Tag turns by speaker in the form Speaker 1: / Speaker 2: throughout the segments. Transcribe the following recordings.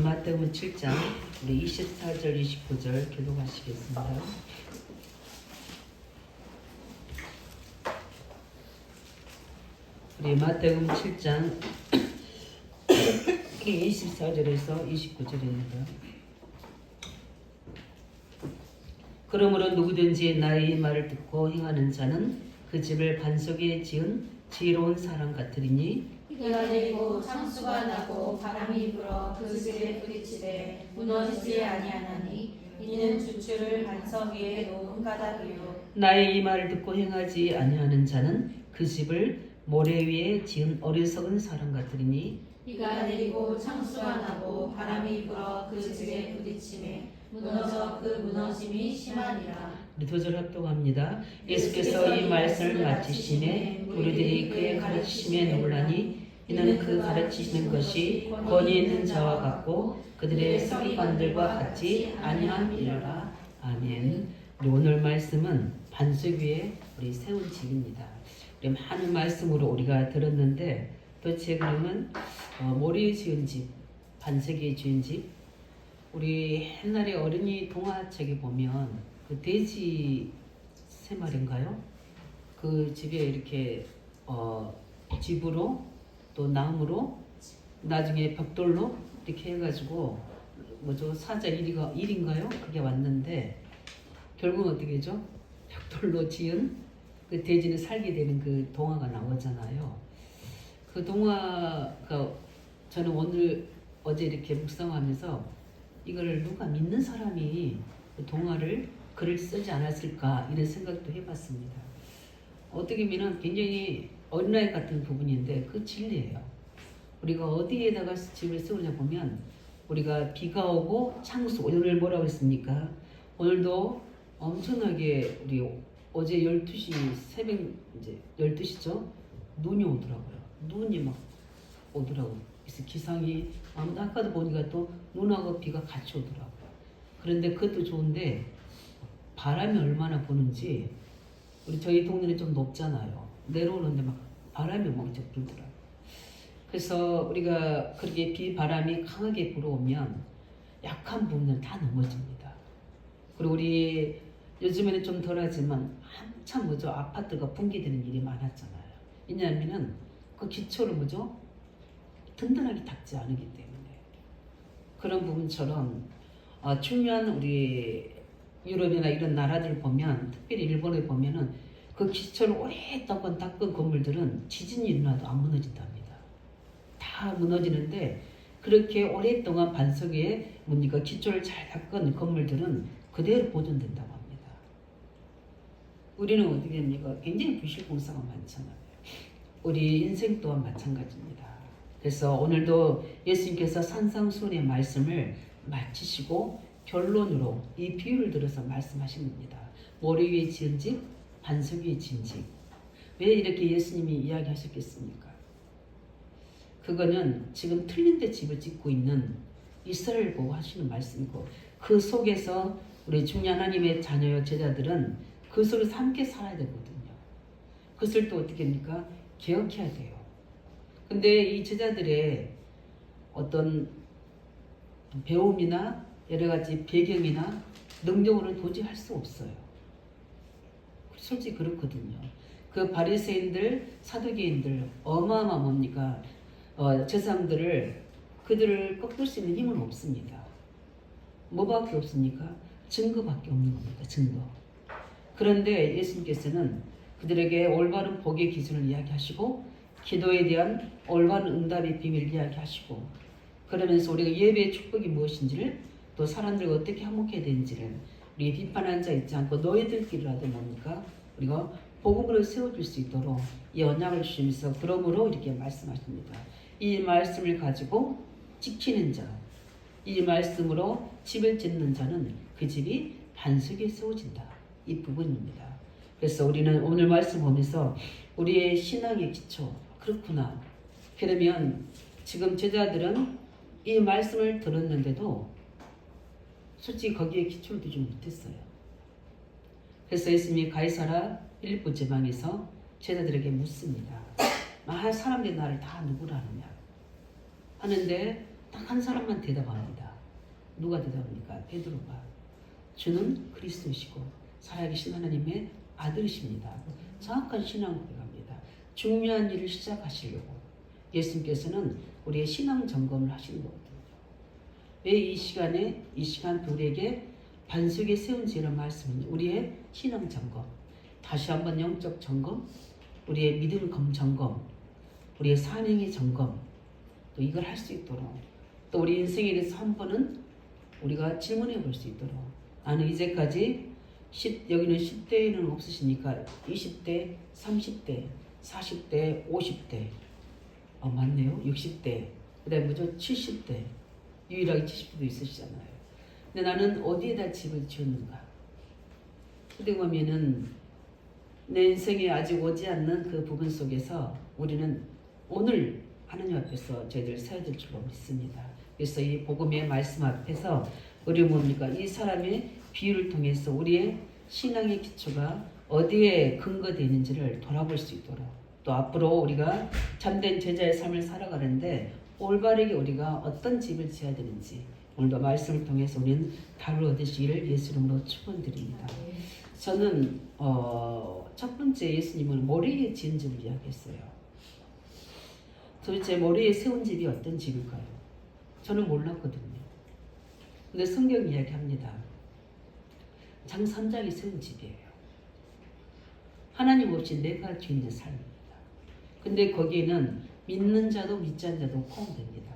Speaker 1: 마태복음 7장 우리 24절 29절 교독하시겠습니다. 우리 마태복음 7장 24절에서 29절입니다. 그러므로 누구든지 나의 이 말을 듣고 행하는 자는 그 집을 반석에 지은 지혜로운 사람 같으리니
Speaker 2: 비가 내리고 창수가 나고 바람이 불어 그 집에 부딪히되 무너지지 아니하나니 이는 주추를 반석 위에 놓은 까닭이요.
Speaker 1: 나의 이 말을 듣고 행하지 아니하는 자는 그 집을 모래 위에 지은 어리석은 사람 같으리니
Speaker 2: 비가 내리고 창수가 나고 바람이 불어 그 집에 부딪히매 무너져 그 무너짐이 심하니라.
Speaker 1: 우리 두 절 합독합니다. 예수께서 이 말씀을 마치시매 우리들이 그의 가르치심에 놀라니 이는 그 가르치시는 것이 권위 있는 자와 같고 그들의 서기관들과 같지 아니함이라. 아멘. 우리 오늘 말씀은 반석 위에 우리 세운 집입니다. 우리 많은 말씀으로 우리가 들었는데 도대체 그러면 모래에 지은 집, 반석에 지은 집, 우리 옛날에 어린이 동화책에 보면 그 돼지 세 마리인가요? 그 집에 이렇게 집으로 또 나무로 나중에 벽돌로 이렇게 해가지고 뭐죠 사자 1인가요? 그게 왔는데 결국은 어떻게 되죠? 벽돌로 지은 그 돼지는 살게 되는 그 동화가 나오잖아요. 그 동화가 저는 어제 이렇게 묵상하면서 이걸 누가 믿는 사람이 그 동화를 글을 쓰지 않았을까 이런 생각도 해봤습니다. 어떻게 보면 굉장히 어린아이 같은 부분인데 그 진리예요. 우리가 어디에다가 집을 세우냐 보면 우리가 비가 오고 창수, 오늘 뭐라고 했습니까? 오늘도 엄청나게 우리 어제 12시 새벽 이제 12시죠? 눈이 오더라고요. 눈이 막 오더라고요. 그래서 기상이 아까도 보니까 또 눈하고 비가 같이 오더라고요. 그런데 그것도 좋은데 바람이 얼마나 부는지 우리 저희 동네는 좀 높잖아요. 내려오는데 막 바람이 멍청 불더라고요. 그래서 우리가 그렇게 바람이 강하게 불어오면 약한 부분은 다 넘어집니다. 그리고 우리 요즘에는 좀 덜하지만 한참 뭐죠 아파트가 붕괴되는 일이 많았잖아요. 왜냐하면은 그 기초를 뭐죠 든든하게 닦지 않기 때문에 그런 부분처럼 중요한 우리 유럽이나 이런 나라들 보면 특별히 일본에 보면은 그 기초를 오랫동안 닦은 건물들은 지진이 일어나도 안 무너진답니다. 다 무너지는데 그렇게 오랫동안 반석 위에 뭡니까 기초를 잘 닦은 건물들은 그대로 보존된다고 합니다. 우리는 어떻게 합니까? 굉장히 부실공사가 많잖아요. 우리 인생 또한 마찬가지입니다. 그래서 오늘도 예수님께서 산상수훈의 말씀을 마치시고 결론으로 이 비유를 들어서 말씀하신 겁니다. 모래 위에 지은 집, 반석 위에 지은 집. 왜 이렇게 예수님이 이야기하셨겠습니까? 그거는 지금 틀린 데 집을 짓고 있는 이스라엘 보고 하시는 말씀이고 그 속에서 우리 중요한 하나님의 자녀여 제자들은 그 속에서 함께 살아야 되거든요. 그것을 또 어떻게 합니까? 기억해야 돼요. 근데 이 제자들의 어떤 배움이나 여러 가지 배경이나 능력으로는 도저히 할 수 없어요. 솔직히 그렇거든요. 그 바리새인들, 사두개인들 어마어마 뭡니까? 저 사람들을 그들을 꺾을 수 있는 힘은 없습니다. 뭐밖에 없습니까? 증거밖에 없는 겁니다. 증거. 그런데 예수님께서는 그들에게 올바른 복의 기준을 이야기하시고 기도에 대한 올바른 응답의 비밀을 이야기하시고 그러면서 우리가 예배의 축복이 무엇인지를 또 사람들과 어떻게 화목해야 되는지를 우리 비판한 자 있지 않고 너희들끼리라도 뭡니까? 우리가 복음으로 세워줄 수 있도록 이 언약을 주시면서 그러므로 이렇게 말씀하십니다. 이 말씀을 가지고 지키는 자, 이 말씀으로 집을 짓는 자는 그 집이 반석에 세워진다. 이 부분입니다. 그래서 우리는 오늘 말씀 보면서 우리의 신앙의 기초, 그렇구나. 그러면 지금 제자들은 이 말씀을 들었는데도 솔직히 거기에 기초를 두지 못했어요. 그래서 예수님이 가이사라 필리포 지방에서 제자들에게 묻습니다. 사람들이 나를 다 누구라 하느냐 하는데 딱 한 사람만 대답합니다. 누가 대답합니까? 베드로가. 주는 그리스도시고 살아계신 하나님의 아들이십니다. 정확한 신앙 고백합니다. 중요한 일을 시작하시려고 예수님께서는 우리의 신앙 점검을 하시는 거거든요. 왜 이 시간에 이 시간 우리에게 반석에 세운 지는 말씀은 우리의 신앙 점검, 다시 한번 영적 점검, 우리의 믿음 점검, 우리의 사명의 점검, 또 이걸 할 수 있도록, 또 우리 인생에 대해서 한 번은 우리가 질문해 볼 수 있도록. 나는 이제까지 여기는 10대에는 없으시니까 20대, 30대, 40대, 50대, 맞네요. 60대, 그 다음에 뭐죠? 70대, 유일하게 70대도 있으시잖아요. 근데 나는 어디에다 집을 지었는가? 어떻게 보면은 내 인생에 아직 오지 않는 그 부분 속에서 우리는 오늘 하나님 앞에서 저희들 서야 될 줄로 믿습니다. 그래서 이 복음의 말씀 앞에서 우리 뭡니까? 이 사람의 비유를 통해서 우리의 신앙의 기초가 어디에 근거되는지를 돌아볼 수 있도록, 또 앞으로 우리가 참된 제자의 삶을 살아가는데 올바르게 우리가 어떤 집을 지어야 되는지 오늘도 말씀을 통해서 우리는 답을 얻으시기를 예수 이름으로 축원드립니다. 저는 첫 번째 예수님은 모래에 지은 집을 이야기했어요. 도대체 모래에 세운 집이 어떤 집일까요? 저는 몰랐거든요. 근데 성경 이야기합니다. 장 3장이 세운 집이에요. 하나님 없이 내가 주인의 삶입니다. 근데 거기에는 믿는 자도 믿지 않는 자도 포함됩니다.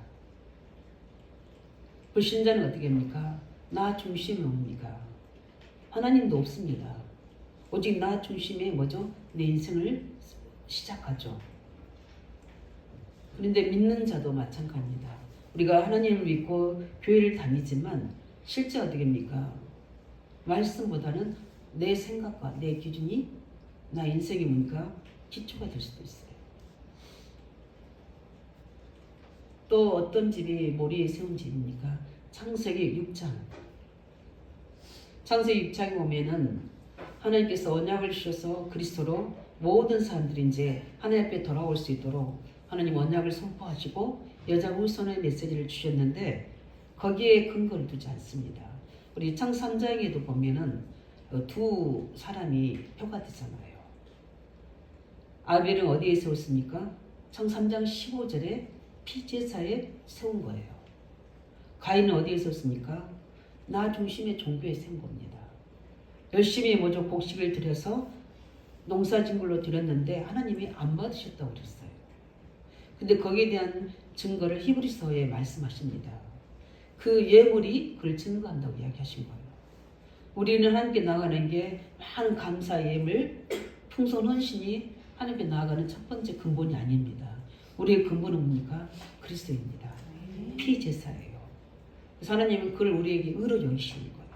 Speaker 1: 불신자는 어떻게 합니까? 나 중심이 옵니까? 하나님도 없습니다. 오직 나 중심에 뭐죠? 내 인생을 시작하죠. 그런데 믿는 자도 마찬가지입니다. 우리가 하나님을 믿고 교회를 다니지만 실제 어떻게 합니까? 말씀보다는 내 생각과 내 기준이 나 인생이 뭔가 기초가 될 수도 있어요. 또 어떤 집이 모래에 세운 집입니까? 창세기 6장. 창세기 6장에 보면은 하나님께서 언약을 주셔서 그리스도로 모든 사람들이 이제 하나님 앞에 돌아올 수 있도록 하나님 언약을 선포하시고 여자 후손의 메시지를 주셨는데 거기에 근거를 두지 않습니다. 우리 창 3장에도 보면은 두 사람이 표가 되잖아요. 아벨은 어디에 세웠습니까? 창 3장 15절에 피제사에 세운 거예요. 가인은 어디에 세웠습니까? 나 중심의 종교에 세운 겁니다. 열심히 뭐죠? 곡식을 들여서 농사진 걸로 드렸는데 하나님이 안 받으셨다고 그랬어요. 근데 거기에 대한 증거를 히브리서에 말씀하십니다. 그 예물이 그를 증거한다고 이야기하신 거예요. 우리는 하나님께 나아가는 게 많은 감사 예물, 풍성 헌신이 하나님께 나아가는 첫 번째 근본이 아닙니다. 우리의 근본은 뭡니까? 그리스도입니다. 피제사예요. 그래서 하나님은 그를 우리에게 의로 여기시는 거예요.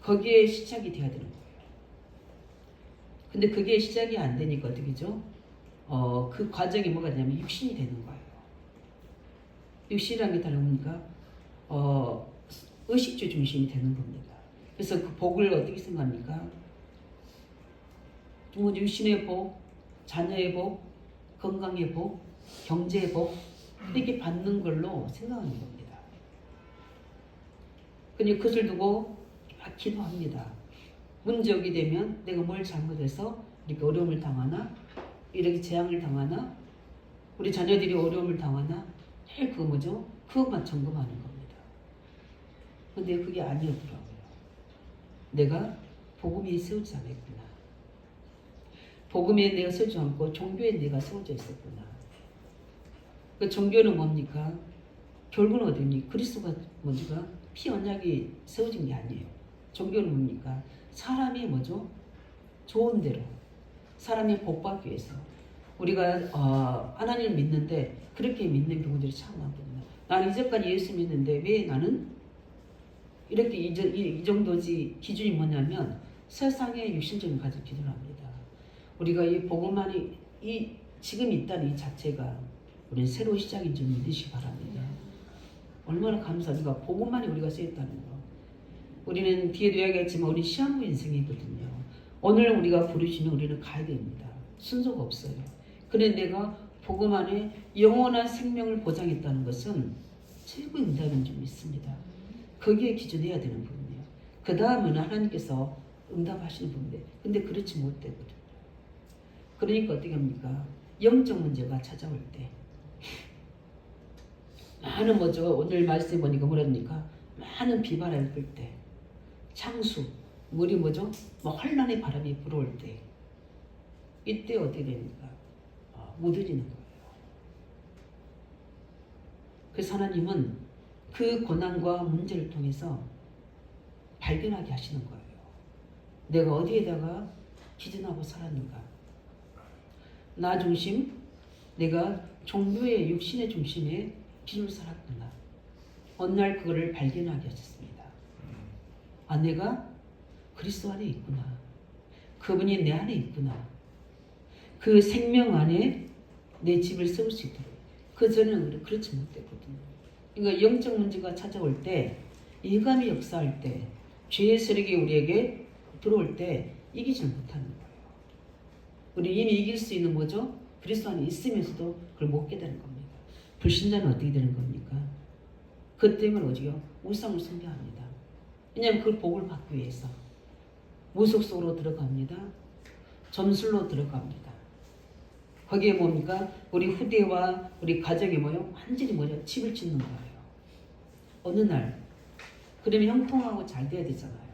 Speaker 1: 거기에 시작이 돼야 되는 거예요. 근데 그게 시작이 안 되니까 어떻게 되죠? 그 과정이 뭐가 되냐면 육신이 되는 거예요. 육신이라는 게 다른 뭡니까? 의식주 중심이 되는 겁니다. 그래서 그 복을 어떻게 생각합니까? 육신의 복, 자녀의 복, 건강의 복, 경제의 복 이렇게 받는 걸로 생각하는 겁니다. 근데 그것을 두고 막 기도합니다. 문제가 되면 내가 뭘 잘못해서 이렇게 어려움을 당하나, 이렇게 재앙을 당하나, 우리 자녀들이 어려움을 당하나, 그 뭐죠? 그것만 점검하는 겁니다. 근데 그게 아니었더라고요. 내가 복음에 세우지 않았구나. 복음에 내가 세우지 않고 종교에 내가 세워져 있었구나. 그 종교는 뭡니까? 결국은 어디니? 그리스도가 뭐지가 피 언약이 세워진 게 아니에요. 종교는 뭡니까? 사람이 뭐죠? 좋은 대로 사람이 복받기 위해서 우리가 하나님을 믿는데 그렇게 믿는 경우들이 참 많거든요. 나는 이제까지 예수 믿는데 왜 나는 이렇게 이 정도지? 기준이 뭐냐면 세상의 육신적인 가지고 기준을 합니다. 우리가 이 복음만이 지금 있다는 이 자체가 우리는 새로운 시작인 줄 믿으시기 바랍니다. 얼마나 감사한가. 복음만이 우리가 쓰였다는 거. 우리는 뒤에도 이야기했지만 우리 시한부 인생이거든요. 오늘 우리가 부르시면 우리는 가야 됩니다. 순서가 없어요. 그런데 내가 복음 안에 영원한 생명을 보장했다는 것은 최고의 응답인 줄 믿습니다. 거기에 기준해야 되는 부분이에요. 그 다음은 하나님께서 응답하시는 부분인데 근데 그렇지 못되거든요. 그러니까 어떻게 합니까? 영적 문제가 찾아올 때 많은 뭐죠? 오늘 말씀해 보니까 뭐랍니까? 많은 비바람이 불 때 창수, 물이 뭐죠? 뭐 환란의 바람이 불어올 때 이때 어떻게 됩니까? 무뎌지는 거예요. 그래서 하나님은 그 고난과 문제를 통해서 발견하게 하시는 거예요. 내가 어디에다가 기준하고 살았는가? 나 중심, 내가 종교의 육신의 중심에 기준을 살았구나. 어느 날 그거를 발견하게 하셨습니다. 내가 그리스도 안에 있구나. 그분이 내 안에 있구나. 그 생명 안에 내 집을 세울 수 있도록. 그 전에는 그렇지 못했거든요. 그러니까 영적 문제가 찾아올 때, 예감이 역사할 때, 죄의 세력이 우리에게 들어올 때 이기지 못하는 거예요. 우리 이미 이길 수 있는 뭐죠? 그리스도 안에 있으면서도 그걸 못 깨달은 겁니다. 불신자는 어떻게 되는 겁니까? 그 때문에 오지요 우상을 숭배합니다. 왜냐하면 그 복을 받기 위해서 무속 속으로 들어갑니다. 점술로 들어갑니다. 거기에 뭡니까? 우리 후대와 우리 가정이 뭐요? 완전히 뭐죠? 집을 짓는 거예요. 어느 날 그러면 형통하고 잘 돼야 되잖아요.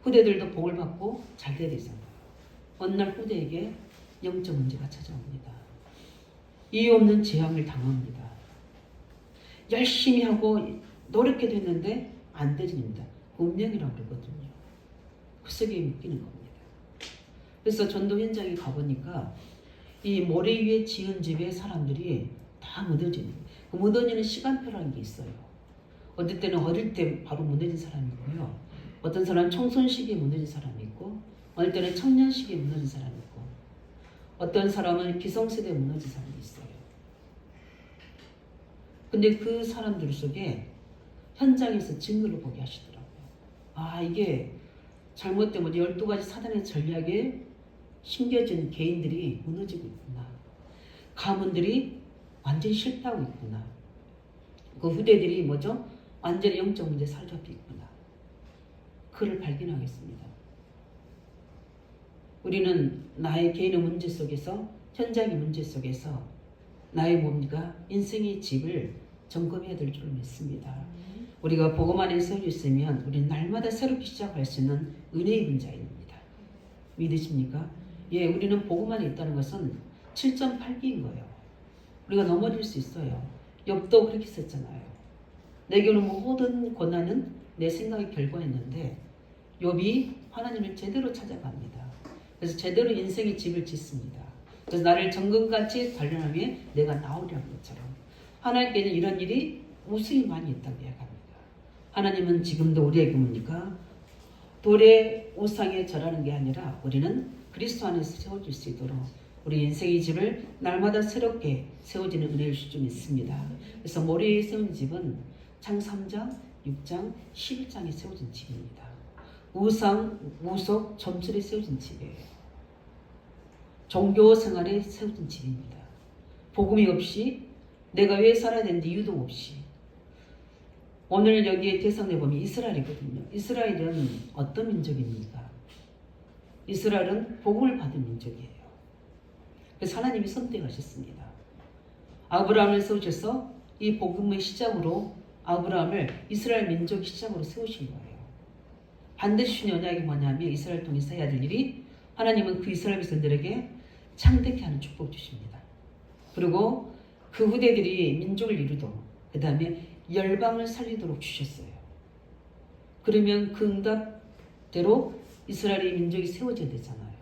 Speaker 1: 후대들도 복을 받고 잘 돼야 되잖아요. 어느 날 후대에게 영적 문제가 찾아옵니다. 이유 없는 재앙을 당합니다. 열심히 하고 노력해도 했는데 안 되집니다. 운명이라고 그러거든요. 그 속에 묶이는 겁니다. 그래서 전도 현장에 가보니까 이 모래 위에 지은 집의 사람들이 다 무너지는 거예요. 그 무너지는 시간표라는 게 있어요. 어떨 때는 어릴 때 바로 무너진 사람이 있고요. 어떤 사람은 청소년 시기에 무너진 사람이 있고 어떨 때는 청년 시기에 무너진 사람이 있고 어떤 사람은 기성세대에 무너진 사람이 있어요. 근데 그 사람들 속에 현장에서 증거를 보게 하시더라고요. 이게 잘못되면 12가지 사단의 전략에 심겨진 개인들이 무너지고 있구나. 가문들이 완전히 실패하고 있구나. 그 후대들이 뭐죠? 완전히 영적 문제에 사로잡혀 있구나. 그를 발견하겠습니다. 우리는 나의 개인의 문제 속에서 현장의 문제 속에서 나의 뭡니까? 인생의 집을 점검해야 될 줄 믿습니다. 우리가 복음 안에 세워져 있으면 우리는 날마다 새롭게 시작할 수 있는 은혜의 분자입니다. 믿으십니까? 예, 우리는 복음 안에 있다는 것은 7.8기인 거예요. 우리가 넘어질 수 있어요. 욥도 그렇게 썼잖아요. 내게는 모든 고난은 내 생각의 결과였는데 욥이 하나님을 제대로 찾아갑니다. 그래서 제대로 인생의 집을 짓습니다. 그래서 나를 정금같이 단련하며 내가 나오리라는 것처럼 하나님께는 이런 일이 우수히 많이 있다고 이야기합니다. 하나님은 지금도 우리에게 뭡니까? 돌의 우상에 절하는 게 아니라 우리는 그리스도 안에서 세워질 수 있도록 우리 인생의 집을 날마다 새롭게 세워지는 은혜를 줄 줄 믿습니다. 그래서 모래에 세운 집은 창 3장, 6장, 11장에 세워진 집입니다. 우상, 우속, 점술에 세워진 집이에요. 종교 생활에 세워진 집입니다. 복음이 없이 내가 왜 살아야 되는지 이유도 없이 오늘 여기에 대상에 보면 이스라엘이거든요. 이스라엘은 어떤 민족입니까? 이스라엘은 복음을 받은 민족이에요. 그래서 하나님이 선택하셨습니다. 아브라함을 세우셔서 이 복음의 시작으로 아브라함을 이스라엘 민족의 시작으로 세우신 거예요. 반드시 주신 언약이 뭐냐면 이스라엘 통해서 해야 될 일이 하나님은 그 이스라엘 백성들에게 창대케 하는 축복 주십니다. 그리고 그 후대들이 민족을 이루도록 그 다음에 열방을 살리도록 주셨어요. 그러면 그 응답대로 이스라엘의 민족이 세워져야 되잖아요.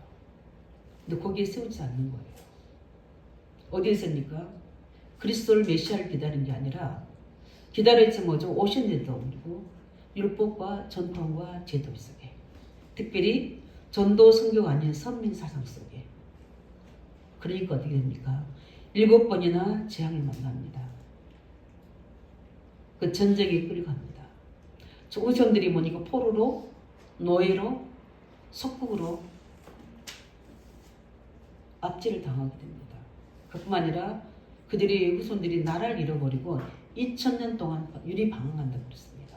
Speaker 1: 근데 거기에 세우지 않는 거예요. 어디에서입니까? 그리스도를 메시아를 기다리는 게 아니라 기다렸지 뭐죠? 오셨는데도 그리고 율법과 전통과 제도 속에 특별히 전도 성교가 아닌 선민 사상 속에 그러니까 어떻게 됩니까? 7번이나 재앙을 만납니다. 그 전쟁에 끌려갑니다. 저 의정들이 뭐니까 포로로 노예로 속국으로 압제를 당하게 됩니다. 그뿐만 아니라 그들의 후손들이 나라를 잃어버리고 2000년 동안 유리 방황한다고 그랬습니다.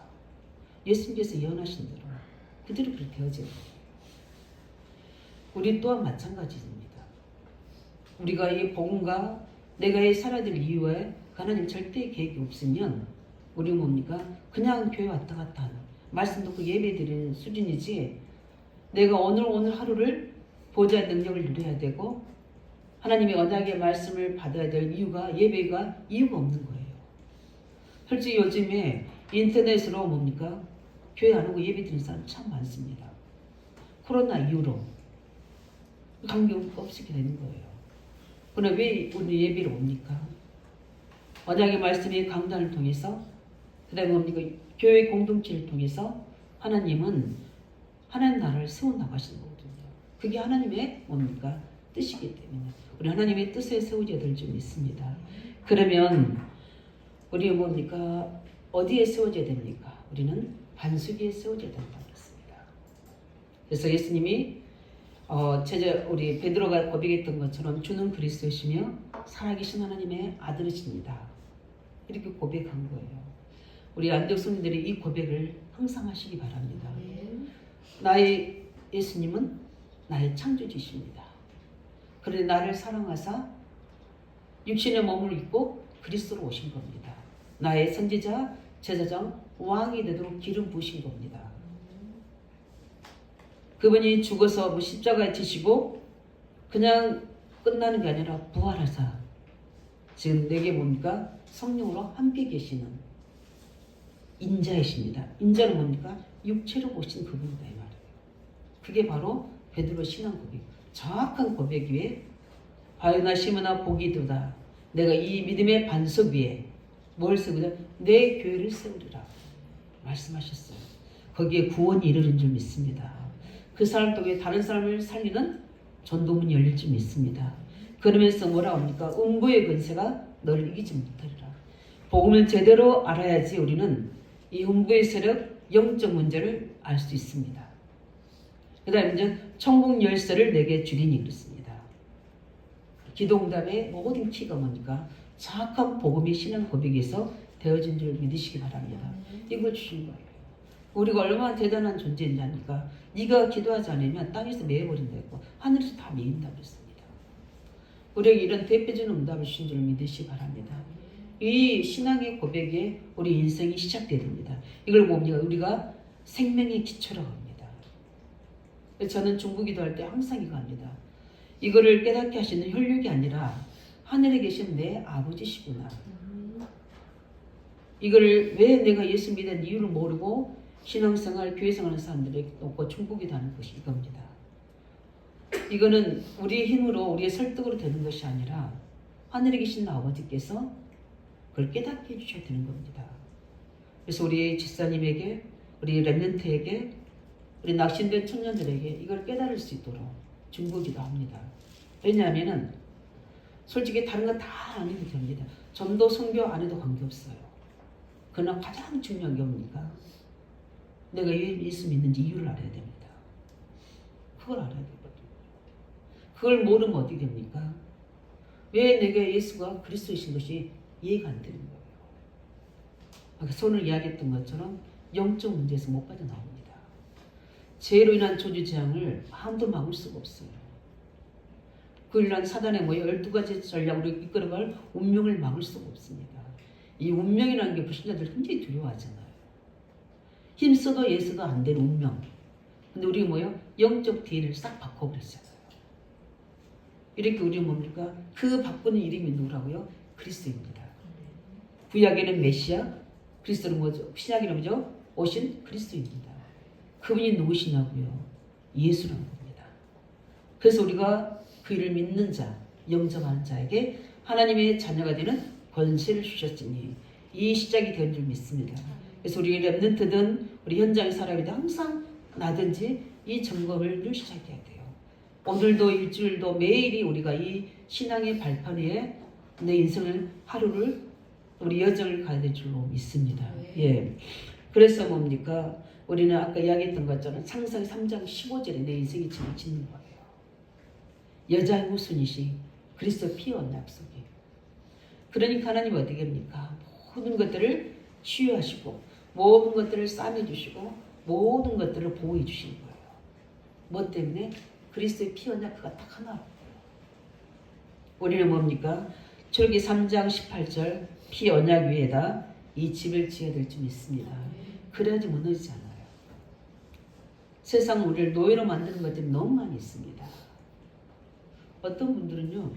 Speaker 1: 예수님께서 예언하신 대로 그대로 그렇게 되어져요. 우리 또한 마찬가지입니다. 우리가 이 복음과 내가 이 살아야 될 이유에 하나님 절대 계획이 없으면 우리 뭡니까? 그냥 교회 왔다 갔다 하는 말씀 듣고 예배 드리는 수준이지 내가 오늘 하루를 보좌의 능력을 누려야 되고 하나님의 언약의 말씀을 받아야 될 이유가 예배가 이유가 없는 거예요. 솔직히 요즘에 인터넷으로 뭡니까? 교회 안 오고 예배 드리는 사람 참 많습니다. 코로나 이후로 관계 없이 되는 거예요. 그러나 왜 우리 예배를 옵니까? 언약의 말씀의 강단을 통해서 그 다음에 뭡니까? 교회 공동체를 통해서 하나님은 하나님 나라를 세워나가시는 거거든요. 그게 하나님의 뭡니까? 뜻이기 때문에 우리 하나님의 뜻에 세워져야 될 줄 믿습니다. 그러면 우리 뭡니까? 어디에 세워져야 됩니까? 우리는 반석 위에 세워져야 된다고 했습니다. 그래서 예수님이 제자 우리 베드로가 고백했던 것처럼 주는 그리스도시며 살아계신 하나님의 아들이십니다. 이렇게 고백한 거예요. 우리 안독 성도들이 이 고백을 항상 하시기 바랍니다. 나의 예수님은 나의 창조주십니다. 그런데 나를 사랑하사 육신의 몸을 입고 그리스도로 오신 겁니다. 나의 선지자, 제사장, 왕이 되도록 기름 부으신 겁니다. 그분이 죽어서 십자가에 지시고 그냥 끝나는 게 아니라 부활하사 지금 내게 뭡니까? 성령으로 함께 계시는 인자이십니다. 인자는 뭡니까? 육체로 오신 그분이다 이 말이에요. 그게 바로 베드로 신앙 고백. 정확한 고백 위에 바요나 시므나 보기도다. 내가 이 믿음의 반석 위에 뭘 세우자? 내 교회를 세우리라 말씀하셨어요. 거기에 구원이 이르는 줄 믿습니다. 그 사람 통해 다른 사람을 살리는 전도문이 열릴 줄 믿습니다. 그러면서 뭐라 합니까? 음부의 근세가 너를 이기지 못하리라. 복음을 제대로 알아야지 우리는 이 음부의 세력 영적 문제를 알 수 있습니다. 그 다음에 이제 천국 열쇠를 내게 주리니 그렇습니다. 기도응답의 모든 키가 뭡니까? 정확한 복음의 신앙 고백에서 되어진 줄 믿으시기 바랍니다. 이걸 주신 거예요. 우리가 얼마나 대단한 존재인지 아니까 네가 기도하지 않으면 땅에서 매여버린다고 하늘에서 다 매인다고 그랬습니다. 우리에게 이런 대표적인 응답을 주신 줄 믿으시기 바랍니다. 이 신앙의 고백에 우리 인생이 시작돼야 됩니다. 이걸 뭡니까? 우리가 생명의 기초라고 합니다. 저는 중보기도할 때 항상 이거 합니다. 이거를 깨닫게 하시는 혈육이 아니라 하늘에 계신 내 아버지시구나. 이거를 왜 내가 예수 믿는 이유를 모르고 신앙생활, 교회생활하는 사람들에게 놓고 중보기도하는 것이 이겁니다. 이거는 우리의 힘으로 우리의 설득으로 되는 것이 아니라 하늘에 계신 아버지께서 그걸 깨닫게 해주셔야 되는 겁니다. 그래서 우리 집사님에게 우리 렘넌트에게 우리 낙신된 청년들에게 이걸 깨달을 수 있도록 중보기도 합니다. 왜냐하면 솔직히 다른 거 다 안 해도 됩니다. 전도 선교 안 해도 관계없어요. 그러나 가장 중요한 게 뭡니까? 내가 왜 예수 믿는지 이유를 알아야 됩니다. 그걸 알아야 되거든요. 그걸 모르면 어떻게 됩니까? 왜 내가 예수가 그리스도이신 것이 이해가 안 되는 거예요. 아까 오늘 이야기했던 것처럼 영적 문제에서 못 빠져나옵니다. 죄로 인한 저주재앙을 아무도 막을 수가 없어요. 그로 인한 사단의 12가지 전략으로 이끌어갈 운명을 막을 수가 없습니다. 이 운명이라는 게 불신자들 굉장히 두려워하잖아요. 힘써도 예서도 안 되는 운명. 근데 우리가 영적 DNA를 싹 바꿔버렸잖아요. 이렇게 우리는 뭡니까? 그 바꾸는 이름이 누구라고요? 그리스도입니다. 구약에는 메시아, 그리스도는 뭐죠? 신약에는 뭐죠? 오신 그리스도입니다. 그분이 누구시냐고요? 예수라는 겁니다. 그래서 우리가 그 이를 믿는 자, 영접하는 자에게 하나님의 자녀가 되는 권세를 주셨으니 이 시작이 된 줄 믿습니다. 그래서 우리 렘넌트든 우리 현장의 사람이든 항상 나든지 이 점검을 늘 시작해야 돼요. 오늘도 일주일도 매일이 우리가 이 신앙의 발판 위에 내 인생을 하루를 우리 여정을 가야 될 줄로 믿습니다. 예. 그래서 뭡니까? 우리는 아까 이야기했던 것처럼 창세기 3장 15절에 내 인생이 짓는 거예요. 여자의 후손이시 그리스도 피와 약속이. 그러니까 하나님 어떻게 합니까? 모든 것들을 치유하시고 모든 것들을 싸매주시고 모든 것들을 보호해 주시는 거예요. 뭐 때문에? 그리스도의 피 언약궤가 딱 하나. 우리는 뭡니까? 출애굽기 3장 18절 피 언약 위에다 이 집을 지어야 될 줄 믿습니다. 그래야지 무너지지 않아요. 세상 우리를 노예로 만드는 것들이 너무 많이 있습니다. 어떤 분들은요,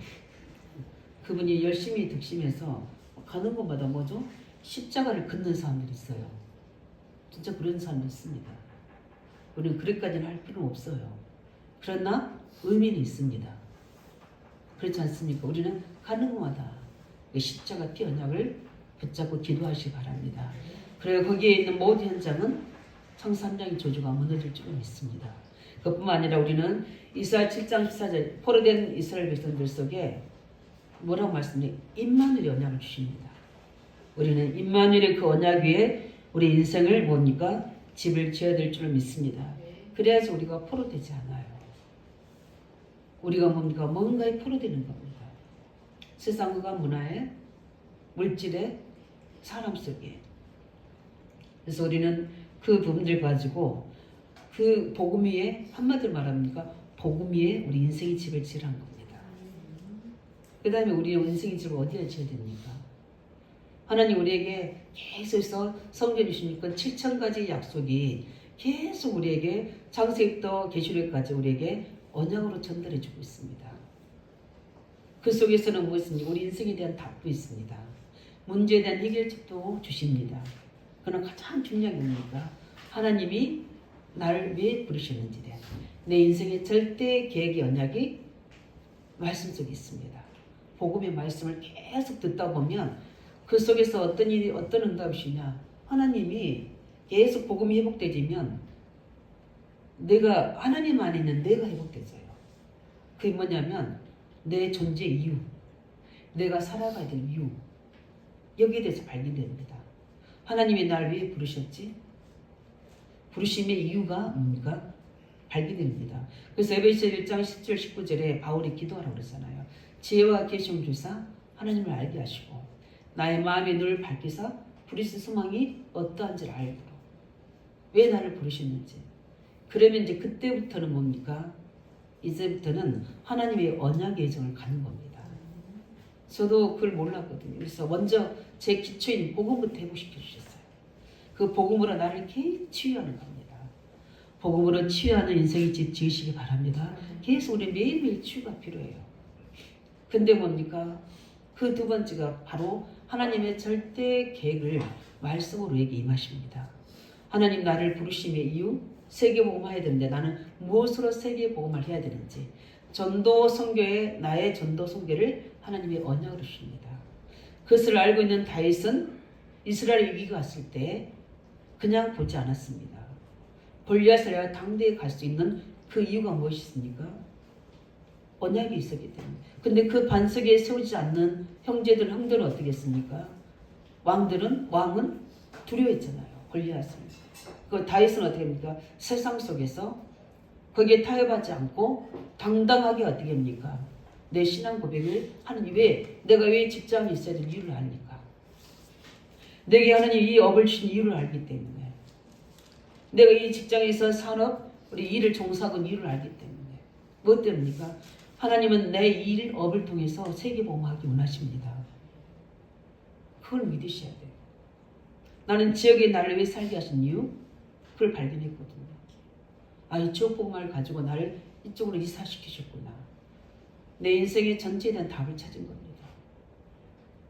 Speaker 1: 그분이 열심히 득심해서 가는 곳마다 뭐죠? 십자가를 긋는 사람들이 있어요. 진짜 그런 사람도 있습니다. 우리는 그렇게까지는 할 필요는 없어요. 그러나 의미는 있습니다. 그렇지 않습니까? 우리는 가는 곳마다 십자가 피 언약을 붙잡고 기도하시기 바랍니다. 그리고 거기에 있는 모든 현장은 청삼장의 저주가 무너질 줄 믿습니다. 그뿐만 아니라 우리는 이사야 7장 14절 포로된 이스라엘 백성들 속에 뭐라고 말씀드려요? 임마누엘의 언약을 주십니다. 우리는 임마누엘의 그 언약 위에 우리 인생을 뭡니까? 집을 지어야 될 줄 믿습니다. 그래야지 우리가 포로되지 않아요. 우리가 뭡니까? 뭔가에 포로되는 겁니다. 세상과 문화에, 물질에, 사람 속에. 그래서 우리는 그 부분들 가지고 그 복음 위에 한마디로 말합니까? 복음 위에 우리 인생의 집을 지으라는 겁니다. 그 다음에 우리 인생의 집을 어디에 지어야 됩니까? 하나님 우리에게 계속해서 성경에 주시니까 7,000가지 약속이 계속 우리에게 창세기부터 계시록까지 우리에게 언약으로 전달해 주고 있습니다. 그 속에서는 무엇입니까? 우리 인생에 대한 답도 있습니다. 문제에 대한 해결책도 주십니다. 그러나 가장 중요한 게 뭡니까? 하나님이 나를 왜 부르셨는지에 대한 내 인생의 절대 계획의 언약이 말씀 속에 있습니다. 복음의 말씀을 계속 듣다 보면 그 속에서 어떤 일이 어떤 응답이시냐? 하나님이 계속 복음이 회복되지면 내가 하나님 안에 있는 내가 회복되져요. 그게 뭐냐면 내 존재 이유, 내가 살아가야 될 이유, 여기에 대해서 발견됩니다. 하나님이 날 왜 부르셨지? 부르심의 이유가 뭡니까? 발견됩니다. 그래서 에베소 1장 10절 19절에 바울이 기도하라고 그러잖아요. 지혜와 계시를 주사 하나님을 알게 하시고 나의 마음에 늘 밝히사 부르신 소망이 어떠한지를 알고 왜 나를 부르셨는지. 그러면 이제 그때부터는 뭡니까? 이제부터는 하나님의 언약의 예정을 가는 겁니다. 저도 그걸 몰랐거든요. 그래서 먼저 제 기초인 복음부터 회복시켜 주셨어요. 그 복음으로 나를 계속 치유하는 겁니다. 복음으로 치유하는 인생의 집 지으시기 바랍니다. 계속 우리 매일매일 치유가 필요해요. 근데 뭡니까? 그 두 번째가 바로 하나님의 절대 계획을 말씀으로 우리에게 임하십니다. 하나님 나를 부르심의 이유, 세계복음을 해야 되는데 나는 무엇으로 세계복음을 해야 되는지 전도 선교에 나의 전도 선교를 하나님의 언약으로 주십니다. 그것을 알고 있는 다윗은 이스라엘 위기가 왔을 때 그냥 보지 않았습니다. 골리앗을 당대에 갈 수 있는 그 이유가 무엇이었습니까? 언약이 있었기 때문에. 근데 그 반석에 세우지 않는 형제들, 형들은 어떻게 했습니까? 왕은 두려워했잖아요. 골리앗을. 그 다윗은 어떻게 합니까? 세상 속에서 거기에 타협하지 않고 당당하게 어떻게 합니까? 내 신앙 고백을 하느님 내가 왜 직장에 있어야 될 이유를 압니까? 내게 하나님 이 업을 주신 이유를 알기 때문에 내가 이 직장에서 산업 우리 일을 종사하는 이유를 알기 때문에 뭐 때문입니까? 하나님은 내 일 업을 통해서 세계복음하기 원하십니다. 그걸 믿으셔야 돼요. 나는 지역에 나를 왜 살게 하신 이유? 그걸 발견했거든요. 이 지역복음을 가지고 나를 이쪽으로 이사시키셨구나. 내 인생의 전체에 대한 답을 찾은 겁니다.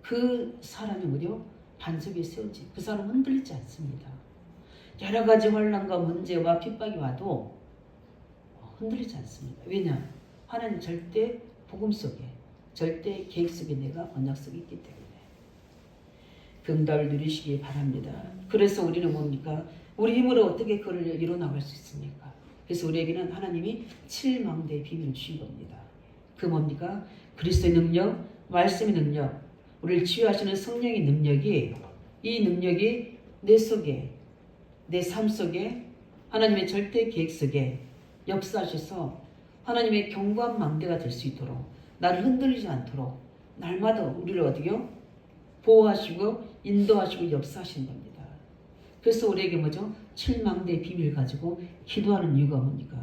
Speaker 1: 그 사람이 뭐죠? 반석에 세우지. 그 사람은 흔들리지 않습니다. 여러 가지 환난과 문제와 핍박이 와도 흔들리지 않습니다. 왜냐? 하나님 절대 복음 속에, 절대 계획 속에 내가 언약 속에 있기 때문에 그 응답을 누리시기 바랍니다. 그래서 우리는 뭡니까? 우리 힘으로 어떻게 그걸 이뤄나갈 수 있습니까? 그래서 우리에게는 하나님이 7망대의 비밀을 주신 겁니다. 그 뭡니까? 그리스도의 능력, 말씀의 능력, 우리를 치유하시는 성령의 능력이 이 능력이 내 속에, 내 삶 속에 하나님의 절대 계획 속에 역사하셔서 하나님의 견고한 망대가 될 수 있도록 나를 흔들리지 않도록 날마다 우리를 어디요? 보호하시고 인도하시고 역사하시는 겁니다. 그래서 우리에게 뭐죠? 7망대의 비밀 가지고 기도하는 이유가 뭡니까?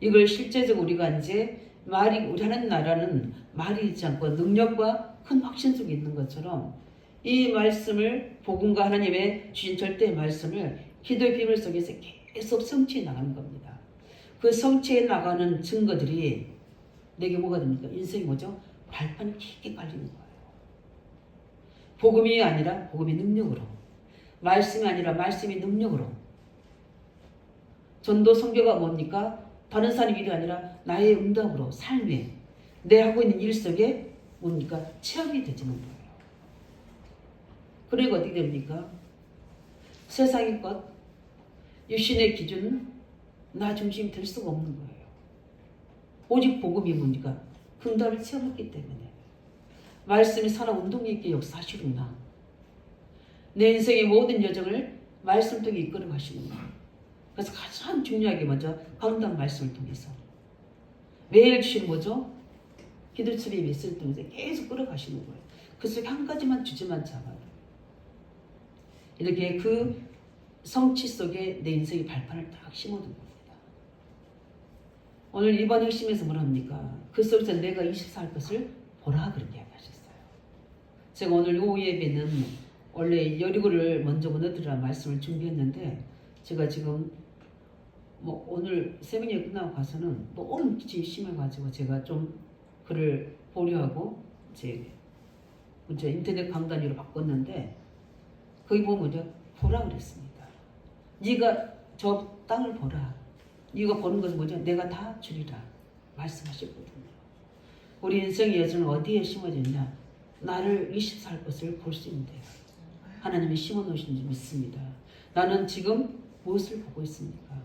Speaker 1: 이걸 실제적으로 우리가 이제 우리 하나님 나라는 말이 있지 않고 능력과 큰 확신 속에 있는 것처럼 이 말씀을 복음과 하나님의 주신 절대의 말씀을 기도의 비밀 속에서 계속 성취해 나가는 겁니다. 그 성취해 나가는 증거들이 내게 뭐가 됩니까? 인생이 뭐죠? 발판이 깊게 깔리는 거예요. 복음이 아니라 복음의 능력으로, 말씀이 아니라 말씀의 능력으로. 전도 선교가 뭡니까? 다른 사람 일이 아니라 나의 응답으로 삶에 내 하고 있는 일 속에 뭡니까? 체험이 되지는 거예요. 그러니까 어떻게 됩니까? 세상의 것, 육신의 기준, 나 중심이 될 수가 없는 거예요. 오직 복음이 뭡니까? 그 응답을 체험했기 때문에 말씀이 살아 운동력 있게 역사하시구나. 내 인생의 모든 여정을 말씀 통해 이끌어 가시는구나. 그래서 가장 중요하게 먼저 강단 말씀을 통해서 매일 주시는 뭐죠? 기도처의 메시지를 통해서 계속 끌어가시는 거예요. 그 속에 한 가지만 주제만 잡아요. 이렇게 그 성취 속에 내 인생의 발판을 딱 심어둔 겁니다. 오늘 이번 핵심에서 뭐라 합니까? 그 속에서 내가 24할 것을 보라 그렇게 이야기하셨어요. 제가 오늘 오후 예배는 원래 여리고를 먼저 보내드리라 말씀을 준비했는데 제가 지금 오늘 세미나가 끝나고 가서는 너무 기침이 심해가지고 제가 좀 글을 보류하고 이제 인터넷 강단위로 바꿨는데 거기 보면 뭐죠? 보라 그랬습니다. 네가 저 땅을 보라. 네가 보는 것은 뭐죠? 내가 다 주리라 말씀하셨거든요. 우리 인생의 여정은 어디에 심어졌냐? 나를 24할 것을 볼 수 있는데요. 하나님이 심어놓으신 줄 믿습니다. 나는 지금 무엇을 보고 있습니까?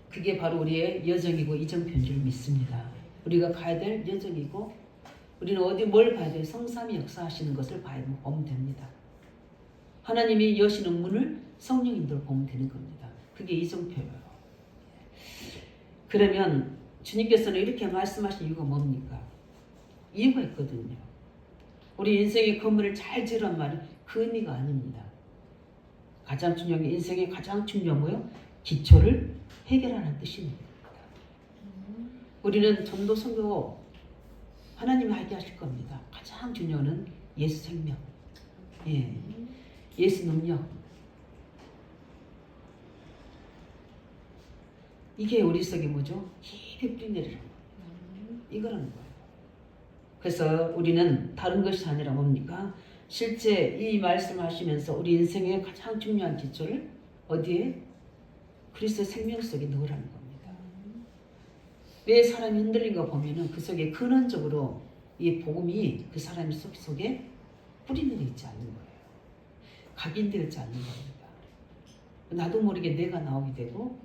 Speaker 1: 그게 바로 우리의 여정이고 이정표인 믿습니다. 우리가 가야 될 여정이고 우리는 어디 뭘 봐야 돼요? 성삼이 역사하시는 것을 보면 됩니다. 하나님이 여시는 문을 성령님들 보면 되는 겁니다. 그게 이정표예요. 그러면 주님께서는 이렇게 말씀하신 이유가 뭡니까? 이유가 있거든요. 우리 인생의 건물을 잘 지으란 말이 그 의미가 아닙니다. 가장 중요한 게 인생의 가장 중요한 거요. 기초를 해결하는 뜻입니다. 우리는 전도 선교 하나님이 하게 하실 겁니다. 가장 중요한 예수 생명, 예수 능력. 이게 우리 속에 뭐죠? 깊이 뿌리내리는 거예요. 이거라는 거예요. 그래서 우리는 다른 것이 아니라 뭡니까? 실제 이 말씀하시면서 우리 인생의 가장 중요한 기초를 어디에? 그리스도 생명 속에 넣으라는 겁니다. 왜 사람이 흔들린가 보면은 그 속에 근원적으로 이 복음이 그 사람 속에 뿌리내려 있지 않는 거예요. 각인되어 있지 않는 겁니다. 나도 모르게 내가 나오게 되고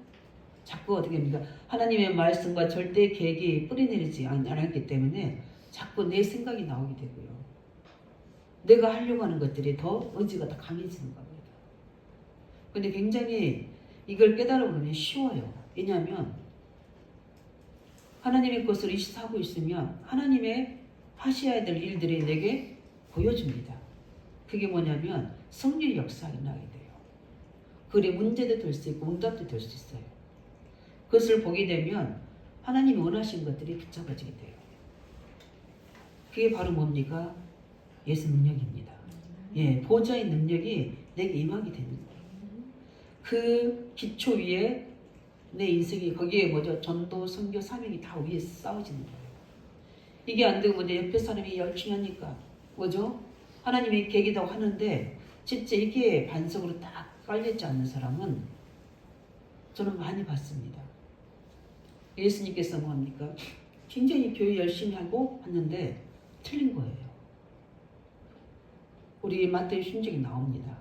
Speaker 1: 자꾸 어떻게 합니까? 하나님의 말씀과 절대 계획이 뿌리내리지 않았기 때문에 자꾸 내 생각이 나오게 되고요. 내가 하려고 하는 것들이 더 의지가 더 강해지는 겁니다. 근데 굉장히 이걸 깨달아보면 쉬워요. 왜냐하면 하나님의 것을 하고 있으면 하나님의 하셔야 될 일들이 내게 보여줍니다. 그게 뭐냐면 성령의 역사가 일어나게 돼요. 그래 문제도 될 수 있고 응답도 될 수 있어요. 그것을 보게 되면 하나님이 원하시는 것들이 붙잡아지게 돼요. 그게 바로 뭡니까? 예수 능력입니다. 보좌의 능력이 내게 임하게 되는 거예요. 그 기초 위에 내 인생이 거기에 뭐죠? 전도, 선교, 사명이 다 위에 싸워지는 거예요. 이게 안 되고 뭐죠? 옆에 사람이 열심히 하니까 뭐죠? 하나님이 계기다고 하는데 진짜 이게 반석으로 딱 깔려있지 않는 사람은 저는 많이 봤습니다. 예수님께서 뭐합니까? 굉장히 교회 열심히 하고 왔는데 틀린 거예요. 우리 마태의 신적이 나옵니다.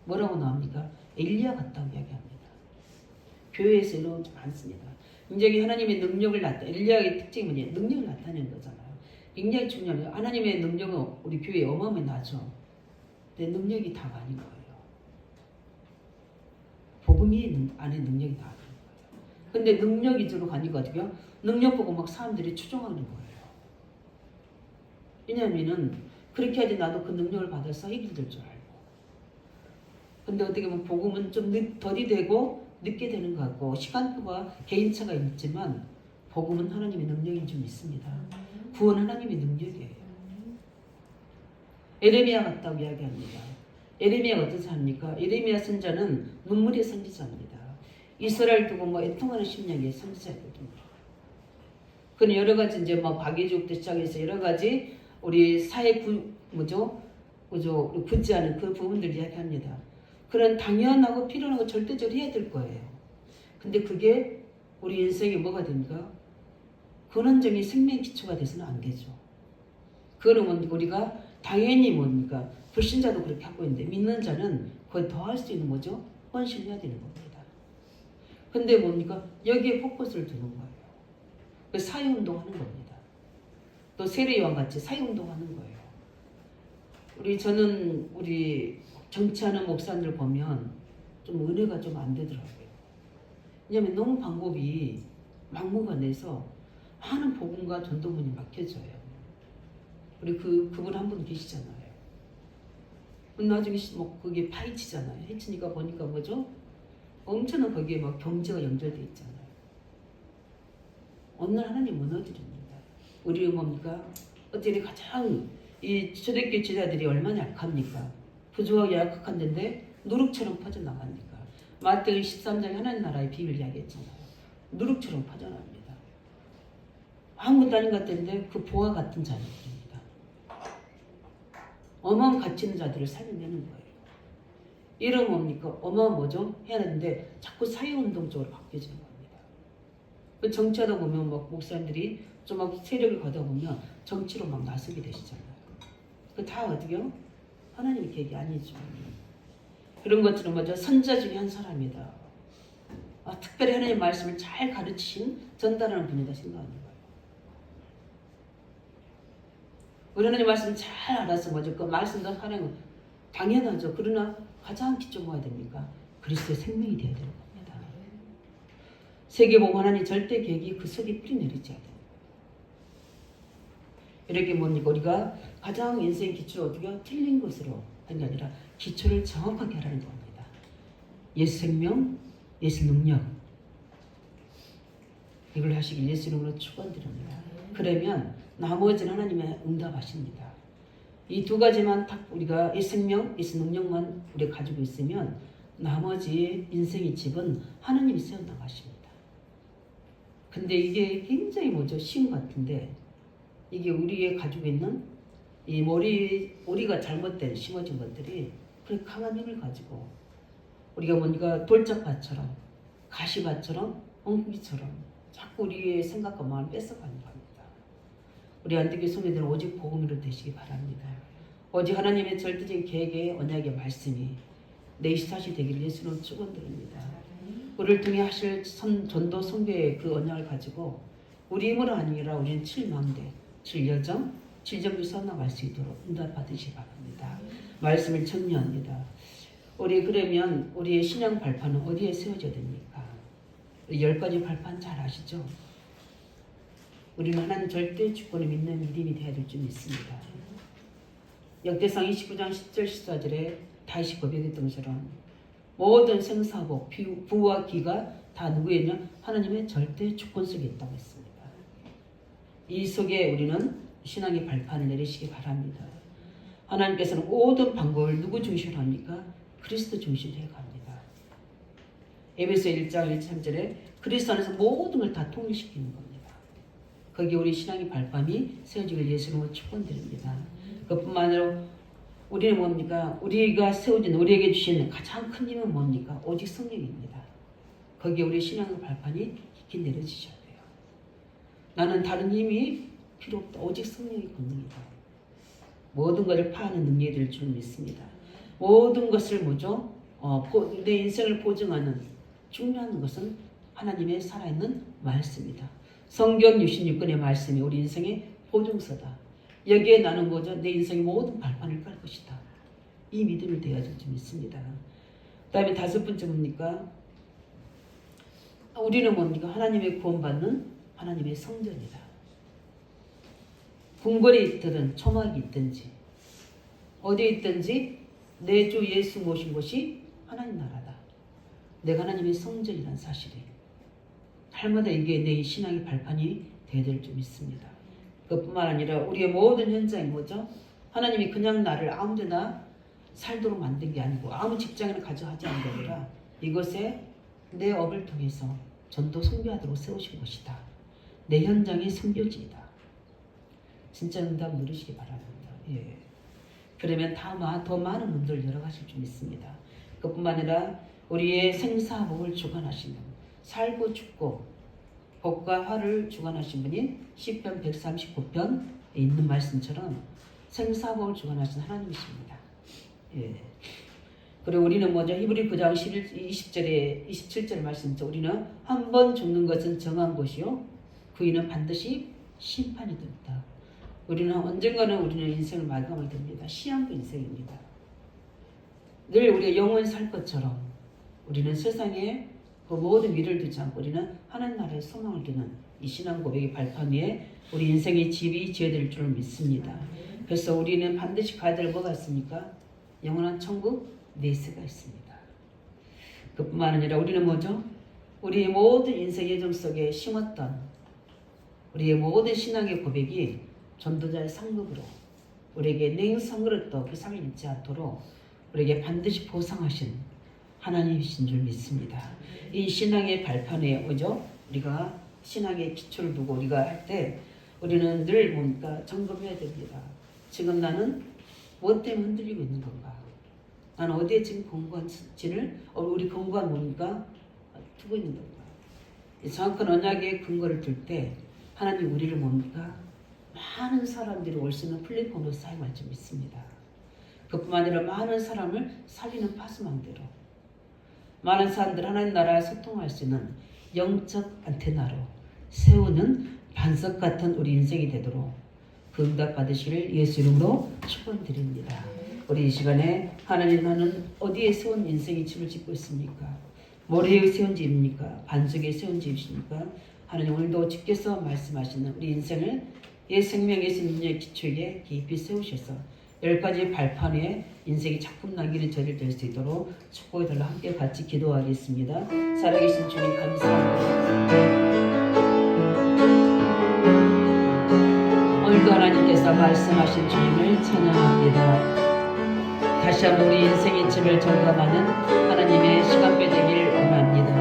Speaker 1: 뭐라고 나옵니까? 엘리야 같다고 이야기합니다. 교회에서 이런 게 많습니다. 굉장히 하나님의 능력을 엘리야의 특징이 뭐냐? 능력을 나타내는 거잖아요. 굉장히 중요합니다. 하나님의 능력은 우리 교회에 어마어마하게 나죠. 근데 능력이 다가 아닌 거예요. 복음이 안에 능력이 다가 아닌 거예요. 근데 능력 위주로 가는 거거든요. 능력 보고 막 사람들이 추종하는 거예요. 왜냐하면은 그렇게 하지 나도 그 능력을 받아서 해결될 줄 알고. 근데 어떻게 보면 복음은 좀 덜이 되고 늦게 되는 것 같고 시간표가 개인차가 있지만 복음은 하나님의 능력이 좀 있습니다. 구원 하나님의 능력이에요. 에레미야 같다고 이야기합니다. 에레미야가 어떤 사람입니까? 에레미야 선자는 눈물의 선지자입니다. 이스라엘 두고 애통하는 심령의 선지자거든요. 그는 여러 가지 이제 박해족부터 시작해서 여러 가지 우리 사회 굳지 않은 그 부분들 이야기합니다. 그런 당연하고 필요하고 절대적으로 해야 될 거예요. 근데 그게 우리 인생에 뭐가 됩니까? 근원적인 생명 기초가 돼서는 안 되죠. 그러면 우리가 당연히 뭡니까? 불신자도 그렇게 하고 있는데 믿는 자는 그걸 더 할 수 있는 뭐죠? 헌신해야 되는 겁니다. 근데 뭡니까? 여기에 포커스를 두는 거예요. 그 사회운동 하는 겁니다. 또 세례요한 같이 사회운동 하는 거예요. 저는 우리 정치하는 목사님들 보면 좀 은혜가 좀 안 되더라고요. 왜냐하면 너무 방법이 막무가내서 많은 복음과 전도문이 막혀져요. 우리 그분 한 분 계시잖아요. 나중에 그게 파헤치잖아요. 해치니까 보니까 뭐죠? 엄청난 거기에 경제가 연결돼 있잖아요. 어느 날 하나님 무너뜨립니다. 우리 뭡니까? 어쨌든 가장 이 초대교회 제자들이 얼마나 약합니까? 부족하고 약한 데인데 누룩처럼 퍼져나가니까. 마태복음 13장에 하나님 나라의 비밀 이야기했잖아요. 누룩처럼 퍼져나갑니다. 아무것도 아닌 것 같은데 그 보화 같은 자들입니다. 어마어마한 가치 있는 자들을 살려내는 거예요. 이런 뭡니까? 어마어마한 뭐죠? 해야 되는데 자꾸 사회운동 쪽으로 바뀌어지는 겁니다. 정치하다 보면 목사님들이 좀 세력을 거다 보면 정치로 나서게 되시잖아요. 그 다 어디요? 하나님의 계획이 아니죠. 그런 것들은 뭐죠? 선자 중에 한 사람이다. 특별히 하나님의 말씀을 잘 가르치신 전달하는 분이다 생각하는 거예요. 우리 하나님 말씀 잘 알아서 뭐죠? 그 말씀도 하나님 당연하죠. 그러나 가장 기초가 뭐가 됩니까? 그리스도의 생명이 되어야 되는 겁니다. 세계복음 하나님 절대 계획이 그 속에 뿌리 내리지 않아요. 이렇게 뭡니까? 우리가 가장 인생 기초를 어떻게 틀린 것으로 하는 게 아니라 기초를 정확하게 하라는 겁니다. 예수 생명, 예수 능력. 이걸 하시길 예수 이름으로 축원드립니다. 그러면 나머지는 하나님의 응답하십니다. 이 두 가지만 딱 우리가 예수 생명, 예수 능력만 우리가 가지고 있으면 나머지 인생의 집은 하나님이 세워나가십니다. 근데 이게 굉장히 뭐죠? 쉬운 것 같은데 이게 우리가 가지고 있는 이 머리가 잘못된 심어진 것들이 그렇게 강한 힘을 가지고 우리가 뭔가 돌짝밭처럼 가시밭처럼 엉기처럼 자꾸 우리의 생각과 마음을 뺏어가는 겁니다. 우리 안디교회 성도들은 오직 복음으로 되시기 바랍니다. 오직 하나님의 절대적인 계획의 언약의 말씀이 내 24시 되기를 예수로 축원드립니다. 우리를 통해 하실 전도 선교의 그 언약을 가지고 우리 힘으로 아니라 우리는 7망대 7여정, 7정도 써나갈 수 있도록 응답받으시기 바랍니다. 말씀을 정리합니다. 그러면 우리의 신앙 발판은 어디에 세워져야 됩니까? 10가지 발판 잘 아시죠? 우리는 하나님 절대 주권을 믿는 믿음이 되어야 될 줄 믿습니다. 역대상 29장 10절 14절에 다시 고백했던 것처럼 모든 생사복, 부와 기가 다 누구였냐? 하나님의 절대 주권 속에 있다고 했습니다. 이 속에 우리는 신앙의 발판을 내리시기 바랍니다. 하나님께서는 모든 방법을 누구 중심으로 합니까? 그리스도 중심으로 해갑니다. 에베소 1장 1-3절에 그리스도 안에서 모든 걸 다 통일시키는 겁니다. 거기에 우리 신앙의 발판이 세워지길 예수님으로 축원드립니다. 그뿐만 아니라 우리는 뭡니까? 우리가 세워진 우리에게 주시는 가장 큰 힘은 뭡니까? 오직 성령입니다. 거기에 우리 신앙의 발판이 깊이 내려지셔야 돼요. 나는 다른 힘이 필요 없다. 오직 성령의 권능이다. 모든 것을 파하는 능력이 될 줄 믿습니다. 모든 것을 뭐죠? 내 인생을 보증하는 중요한 것은 하나님의 살아있는 말씀이다. 성경 66권의 말씀이 우리 인생의 보증서다. 여기에 나는 뭐죠? 내 인생의 모든 발판을 깔 것이다. 이 믿음을 되어야 줄 믿습니다. 그 다음에 5번째 뭡니까? 우리는 뭡니까? 하나님의 구원받는 하나님의 성전이다. 궁궐이 있든 초막이 있든지 어디에 있든지 내 주 예수 모신 곳이 하나님 나라다. 내가 하나님의 성전이라는 사실이 날마다 이게 내 신앙의 발판이 되어야 될 줄 믿습니다. 그뿐만 아니라 우리의 모든 현장이 뭐죠? 하나님이 그냥 나를 아무데나 살도록 만든 게 아니고 아무 직장을 가져가지 않은 게 아니라 이것에 내 업을 통해서 전도 선교하도록 세우신 것이다. 내 현장이 선교지이다. 진짜 응답 누리시기 바랍니다. 예. 그러면 더 많은 문들을 열어가실 줄 믿습니다. 그뿐만 아니라 우리의 생사복을 주관하시는 살고 죽고 복과 화를 주관하신 분인 시편 139편에 있는 말씀처럼 생사복을 주관하신 하나님이십니다. 예. 그리고 우리는 뭐죠? 히브리 9장 27절의 말씀이죠. 우리는 한 번 죽는 것은 정한 것이요 그 이는 반드시 심판이 된다. 우리는 언젠가는 우리는 인생을 마감하게 됩니다. 시한부 인생입니다. 늘 우리가 영원히 살 것처럼 우리는 세상에 그 모든 위를 두지 않고 우리는 하나님 나라의 소망을 두는 이 신앙 고백의 발판 위에 우리 인생의 집이 지어질 줄 믿습니다. 그래서 우리는 반드시 가야 될 뭐가 있습니까? 영원한 천국 내세가 있습니다. 그뿐만 아니라 우리는 뭐죠? 우리의 모든 인생 예정 속에 심었던 우리의 모든 신앙의 고백이 전도자의 상급으로 우리에게 냉성그릇도 그 상을 잊지 않도록 우리에게 반드시 보상하신 하나님이신 줄 믿습니다. 이 신앙의 발판에 오죠? 우리가 신앙의 기초를 두고 우리가 할 때 우리는 늘 뭡니까? 점검해야 됩니다. 지금 나는 무엇 때문에 흔들리고 있는 건가? 나는 어디에 지금 공부한지를 우리 공부한 뭡니까? 두고 있는 건가? 정확한 언약의 근거를 둘 때 하나님 우리를 뭡니까? 많은 사람들이 올 수 있는 플랫폼으로 사용할 줄 믿습니다. 그뿐만 아니라 많은 사람을 살리는 파수망대로 많은 사람들 하나님 나라에 소통할 수 있는 영적 안테나로 세우는 반석 같은 우리 인생이 되도록 그 응답 받으시기를 예수 이름으로 축원드립니다. 우리 이 시간에 하나님 나는 어디에 세운 인생의 집을 짓고 있습니까? 모래에 세운 집입니까? 반석에 세운 집이십니까? 하나님 오늘도 주께서 말씀하시는 우리 인생을 옛 생명 예수 믿음의 기초에 깊이 세우셔서 10가지 발판 위에 인생이 작품 남기는 저를 될 수 있도록 축복의 달로 함께 같이 기도하겠습니다. 살아계신 주님 감사합니다. 오늘도 하나님께서 말씀하신 주님을 찬양합니다. 다시 한번 우리 인생의 집을 점검하는 하나님의 시간표 되길 원합니다.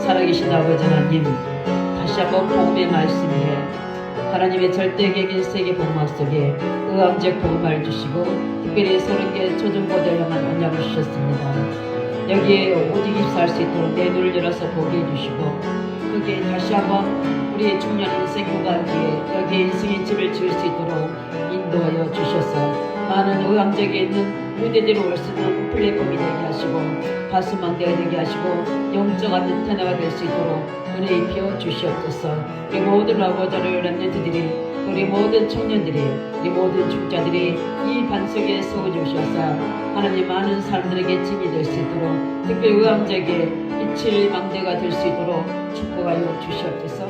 Speaker 1: 살아계신 아버지 하나님, 다시 한번 복음의 말씀에 하나님의 절대적인 세계 복막 속에 의암적 복음을 주시고 특별히 30개 초중고대를 향한 언약을 주셨습니다. 여기에 오직 입사할 수 있도록 내 눈을 열어서 보게 해주시고 거기에 다시 한번 우리의 중년 인생 후반기에 여기에 인생의 집을 지을 수 있도록 인도하여 주셔서 많은 의암적에 있는 유대대로 올 수 있는 플랫폼이 되게 하시고 가수망대가 되게 하시고 영적 안테나가 될 수 있도록 은혜 입혀 주시옵소서. 우리 모든 아버지를 렘넌트들이 우리 모든 청년들이 우리 모든 중자들이 이 반석에 세워 주셔서 하나님 많은 사람들에게 짐이 될 수 있도록 특별히 의암적에 빛의 망대가 될 수 있도록 축복하여 주시옵소서.